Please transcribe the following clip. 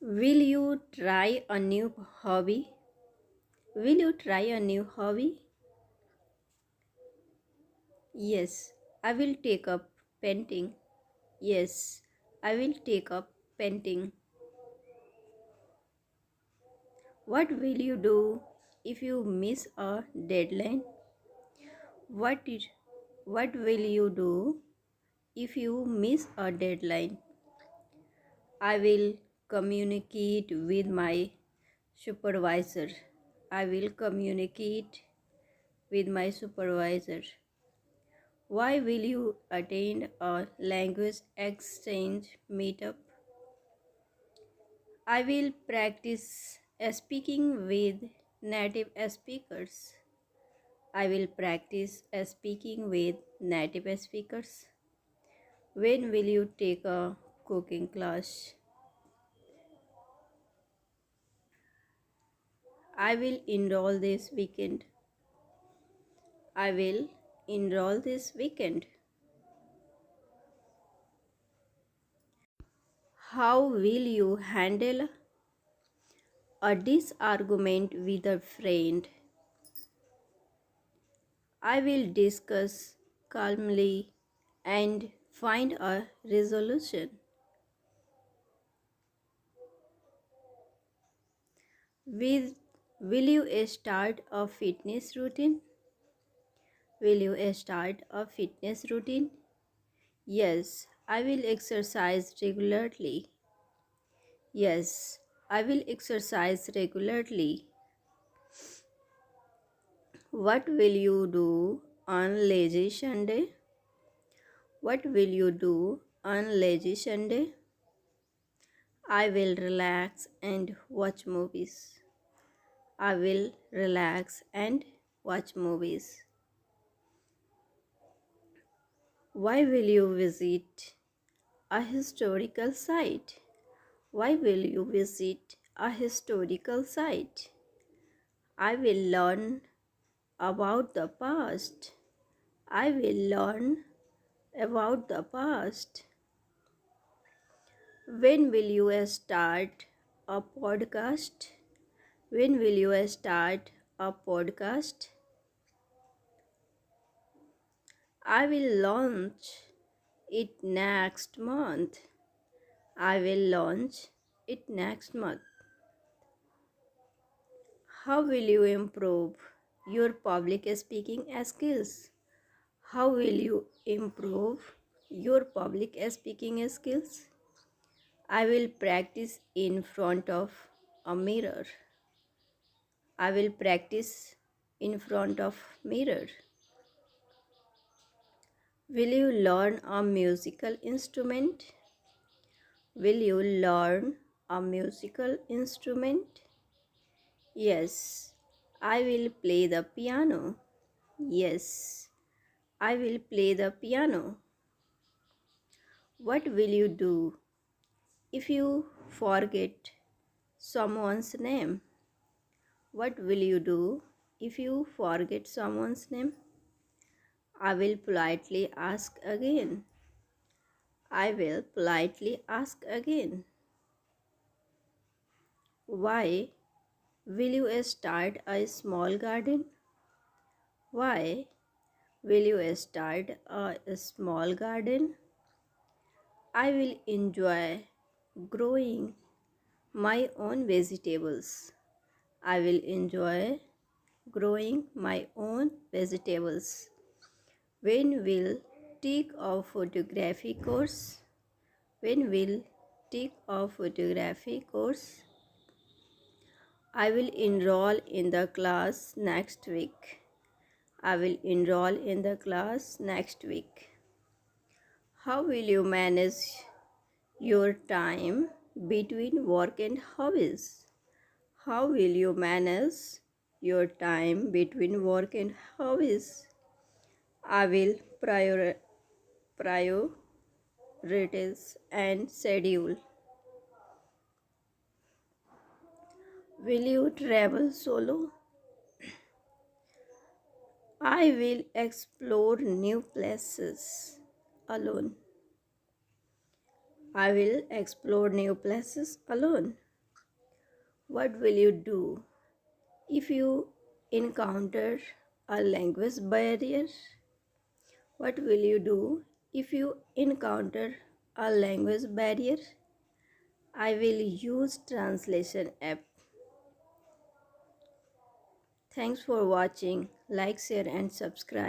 Will you try a new hobby? Will you try a new hobby? Yes, I will take up painting. Yes, I will take up painting. What will you do if you miss a deadline? What is what will you do if you miss a deadline? I will communicate with my supervisor. I will communicate with my supervisor. Why will you attend a language exchange meetup? I will practice speaking with native speakers. I will practice speaking with native speakers. When will you take a cooking class? I will enroll this weekend. I will enroll this weekend. How will you handle a disargument with a friend? I will discuss calmly and find a resolution. Will, will you start a fitness routine? Will you start a fitness routine? Yes, I will exercise regularly. Yes, I will exercise regularly. What will you do on lazy Sunday? What will you do on lazy Sunday? I will relax and watch movies. I will relax and watch movies. Why will you visit a historical site? Why will you visit a historical site? I will learn about the past. I will learn about the past. When will you start a podcast? When will you start a podcast? I will launch it next month. I will launch it next month. How will you improve your public speaking skills? How will you improve your public speaking skills? I will practice in front of a mirror. I will practice in front of mirror. Will you learn a musical instrument? Will you learn a musical instrument? Yes, I will play the piano. Yes, I will play the piano. What will you do if you forget someone's name? What will you do if you forget someone's name? I will politely ask again. I will politely ask again. Why will you start a small garden? Why will you start a small garden? I will enjoy growing my own vegetables. I will enjoy growing my own vegetables. When will take a photography course? When will take a photography course? I will enroll in the class next week. I will enroll in the class next week. How will you manage your time between work and hobbies? How will you manage your time between work and hobbies? I will prioritize and schedule. Will you travel solo? I will explore new places alone. I will explore new places alone. What will you do if you encounter a language barrier? What will you do if you encounter a language barrier? I will use translation app. Thanks for watching. Like, share and subscribe.